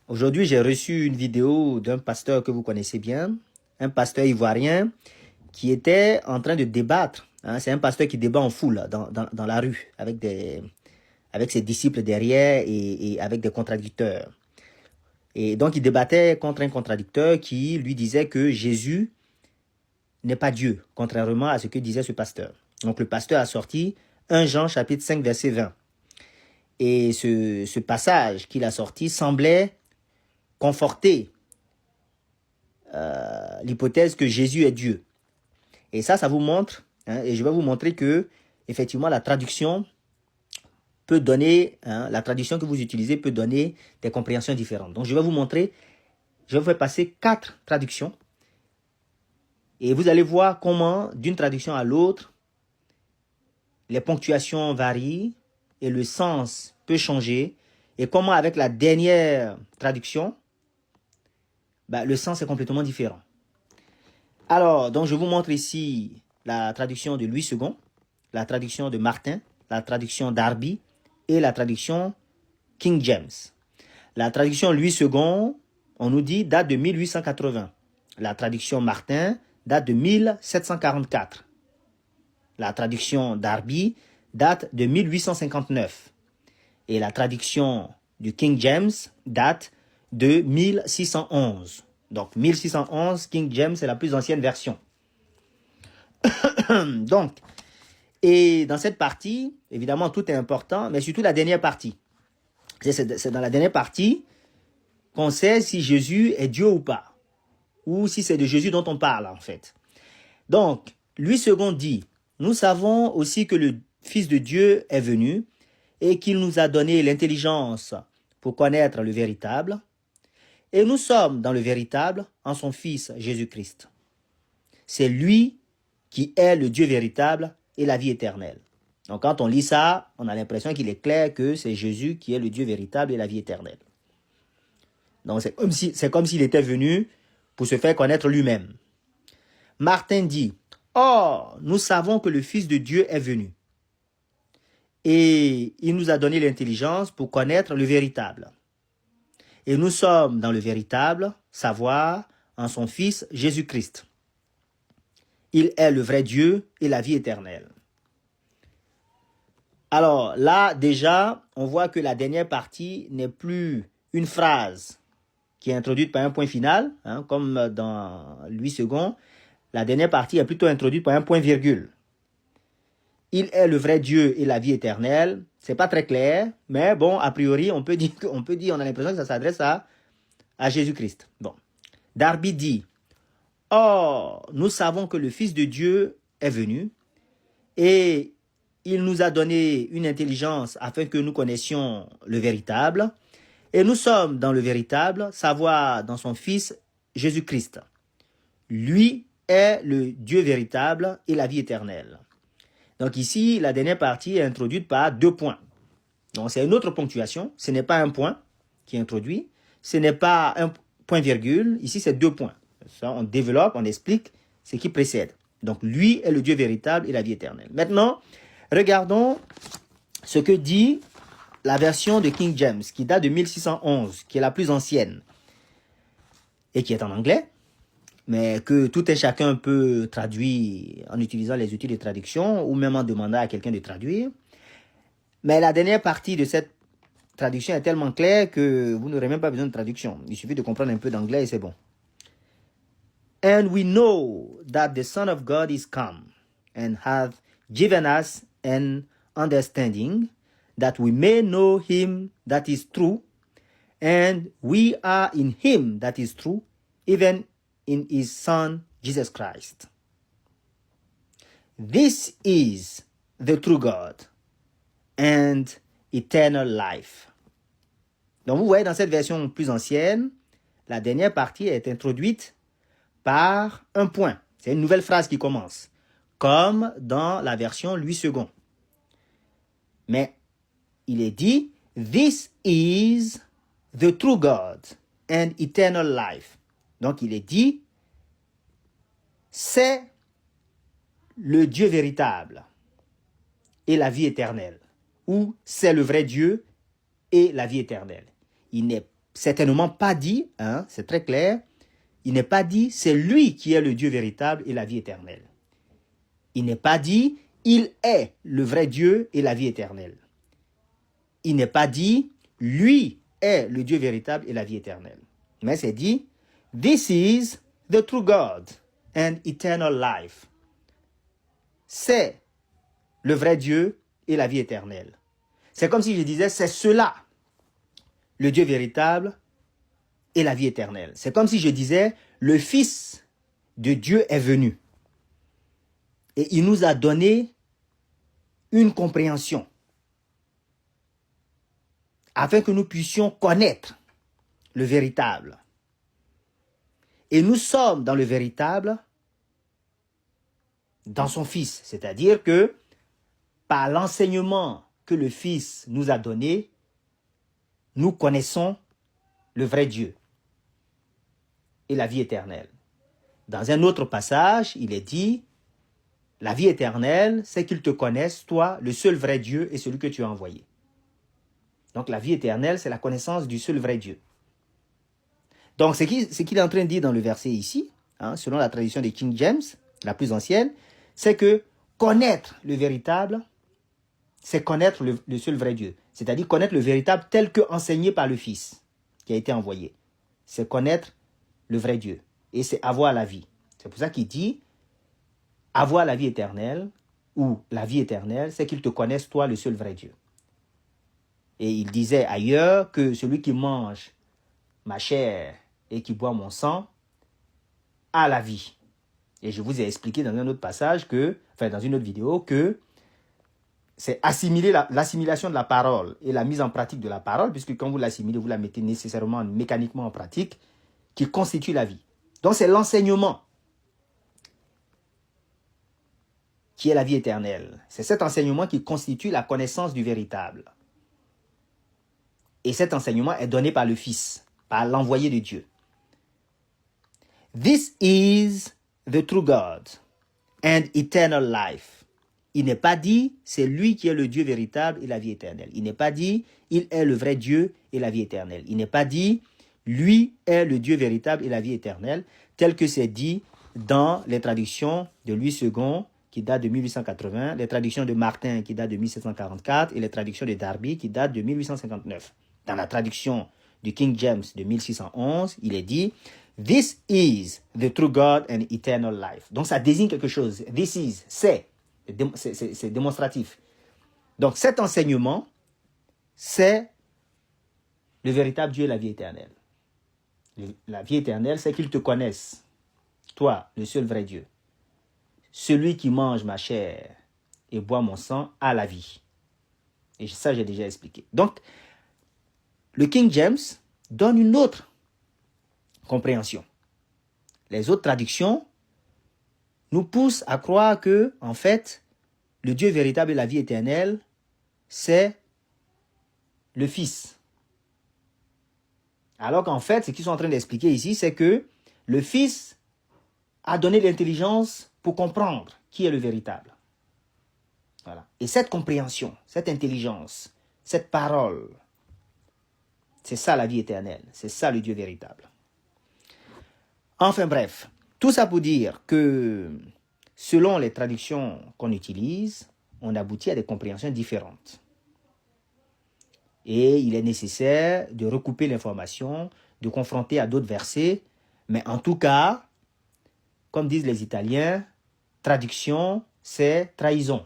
Aujourd'hui, j'ai reçu une vidéo d'un pasteur que vous connaissez bien, un pasteur ivoirien qui était en train de débattre. Hein, c'est un pasteur qui débat en foule dans la rue avec ses disciples derrière et avec des contradicteurs. Et donc, il débattait contre un contradicteur qui lui disait que Jésus n'est pas Dieu, contrairement à ce que disait ce pasteur. Donc, le pasteur a sorti 1 Jean chapitre 5, verset 20. Et ce passage qu'il a sorti semblait conforter l'hypothèse que Jésus est Dieu. Et ça vous montre, hein, et je vais vous montrer que, effectivement, la traduction peut donner, hein, la traduction que vous utilisez peut donner des compréhensions différentes. Donc, je vais vous montrer, je vais vous faire passer 4 traductions. Et vous allez voir comment, d'une traduction à l'autre, les ponctuations varient et le sens peut changer. Et comment, avec la dernière traduction, le sens est complètement différent. Alors, donc je vous montre ici la traduction de Louis II, la traduction de Martin, la traduction Darby et la traduction King James. La traduction Louis II, on nous dit, date de 1880. La traduction Martin date de 1744. La traduction Darby date de 1859. Et la traduction du King James date de 1611. Donc, 1611, King James, c'est la plus ancienne version. Donc, et dans cette partie, évidemment, tout est important, mais surtout la dernière partie. C'est dans la dernière partie qu'on sait si Jésus est Dieu ou pas, ou si c'est de Jésus dont on parle, en fait. Donc, Louis II dit, « Nous savons aussi que le Fils de Dieu est venu et qu'il nous a donné l'intelligence pour connaître le véritable. Et nous sommes dans le véritable en son Fils Jésus-Christ. C'est lui qui est le Dieu véritable et la vie éternelle. » Donc quand on lit ça, on a l'impression qu'il est clair que c'est Jésus qui est le Dieu véritable et la vie éternelle. Donc c'est comme s'il était venu pour se faire connaître lui-même. Martin dit, « Or, nous savons que le Fils de Dieu est venu. Et il nous a donné l'intelligence pour connaître le véritable. Et nous sommes dans le véritable savoir en son Fils Jésus-Christ. Il est le vrai Dieu et la vie éternelle. » Alors là, déjà, on voit que la dernière partie n'est plus une phrase qui est introduite par un point final, hein, comme dans Louis II. La dernière partie est plutôt introduite par un point-virgule. Il est le vrai Dieu et la vie éternelle. C'est pas très clair, mais bon, a priori, on a l'impression que ça s'adresse à Jésus-Christ. Bon. Darby dit, « Or, nous savons que le Fils de Dieu est venu et il nous a donné une intelligence afin que nous connaissions le véritable. Et nous sommes dans le véritable, savoir dans son Fils Jésus-Christ. Lui est le Dieu véritable et la vie éternelle. » Donc ici, la dernière partie est introduite par 2 points. Donc c'est une autre ponctuation. Ce n'est pas un point qui est introduit. Ce n'est pas un point-virgule. Ici, c'est 2 points. Ça, on développe, on explique ce qui précède. Donc lui est le Dieu véritable et la vie éternelle. Maintenant, regardons ce que dit la version de King James, qui date de 1611, qui est la plus ancienne et qui est en anglais, mais que tout et chacun peut traduire en utilisant les outils de traduction ou même en demandant à quelqu'un de traduire. Mais la dernière partie de cette traduction est tellement claire que vous n'aurez même pas besoin de traduction. Il suffit de comprendre un peu d'anglais et c'est bon. « And we know that the Son of God is come and hath given us an understanding that we may know him that is true, and we are in him that is true, even in his Son, Jesus Christ. This is the true God and eternal life. » Donc vous voyez dans cette version plus ancienne, la dernière partie est introduite par un point. C'est une nouvelle phrase qui commence, comme dans la version Louis II. Mais il est dit, « This is the true God and eternal life. » Donc il est dit, c'est le Dieu véritable et la vie éternelle, ou c'est le vrai Dieu et la vie éternelle. Il n'est certainement pas dit, hein, c'est très clair, il n'est pas dit c'est lui qui est le Dieu véritable et la vie éternelle. Il n'est pas dit il est le vrai Dieu et la vie éternelle. Il n'est pas dit lui est le Dieu véritable et la vie éternelle. Mais c'est dit this is the true God and eternal life. C'est le vrai Dieu et la vie éternelle. C'est comme si je disais c'est cela, le Dieu véritable et la vie éternelle. C'est comme si je disais le Fils de Dieu est venu. Et il nous a donné une compréhension afin que nous puissions connaître le véritable. Et nous sommes dans le véritable dans son Fils. C'est-à-dire que par l'enseignement que le Fils nous a donné, nous connaissons le vrai Dieu et la vie éternelle. Dans un autre passage, il est dit la vie éternelle, c'est qu'ils te connaissent, toi, le seul vrai Dieu et celui que tu as envoyé. Donc la vie éternelle, c'est la connaissance du seul vrai Dieu. Donc ce qu'il est en train de dire dans le verset ici, hein, selon la tradition de King James, la plus ancienne, c'est que connaître le véritable, c'est connaître le seul vrai Dieu. C'est-à-dire connaître le véritable tel que enseigné par le Fils qui a été envoyé. C'est connaître le vrai Dieu et c'est avoir la vie. C'est pour ça qu'il dit avoir la vie éternelle ou la vie éternelle, c'est qu'ils te connaissent, toi, le seul vrai Dieu. Et il disait ailleurs que celui qui mange ma chair et qui boit mon sang a la vie. Et je vous ai expliqué dans un autre passage dans une autre vidéo, que c'est assimiler l'assimilation de la parole et la mise en pratique de la parole, puisque quand vous l'assimilez, vous la mettez nécessairement mécaniquement en pratique, qui constitue la vie. Donc c'est l'enseignement qui est la vie éternelle. C'est cet enseignement qui constitue la connaissance du véritable. Et cet enseignement est donné par le Fils, par l'envoyé de Dieu. This is the true God and eternal life. Il n'est pas dit, c'est lui qui est le Dieu véritable et la vie éternelle. Il n'est pas dit, il est le vrai Dieu et la vie éternelle. Il n'est pas dit, lui est le Dieu véritable et la vie éternelle, tel que c'est dit dans les traductions de Louis II, qui date de 1880, les traductions de Martin, qui date de 1744, et les traductions de Darby, qui date de 1859. Dans la traduction du King James de 1611, il est dit « This is the true God and eternal life ». Donc ça désigne quelque chose. « This is », c'est démonstratif. Donc cet enseignement, c'est le véritable Dieu et la vie éternelle. La vie éternelle, c'est qu'ils te connaissent, toi, le seul vrai Dieu. Celui qui mange ma chair et boit mon sang a la vie. Et ça, j'ai déjà expliqué. Donc, le King James donne une autre compréhension. Les autres traductions nous poussent à croire que, en fait, le Dieu véritable et la vie éternelle, c'est le Fils. Alors qu'en fait, ce qu'ils sont en train d'expliquer ici, c'est que le Fils a donné l'intelligence pour comprendre qui est le véritable. Voilà. Et cette compréhension, cette intelligence, cette parole, c'est ça la vie éternelle, c'est ça le Dieu véritable. Enfin bref, tout ça pour dire que selon les traductions qu'on utilise, on aboutit à des compréhensions différentes. Et il est nécessaire de recouper l'information, de confronter à d'autres versets, mais en tout cas, comme disent les Italiens, traduction, c'est trahison.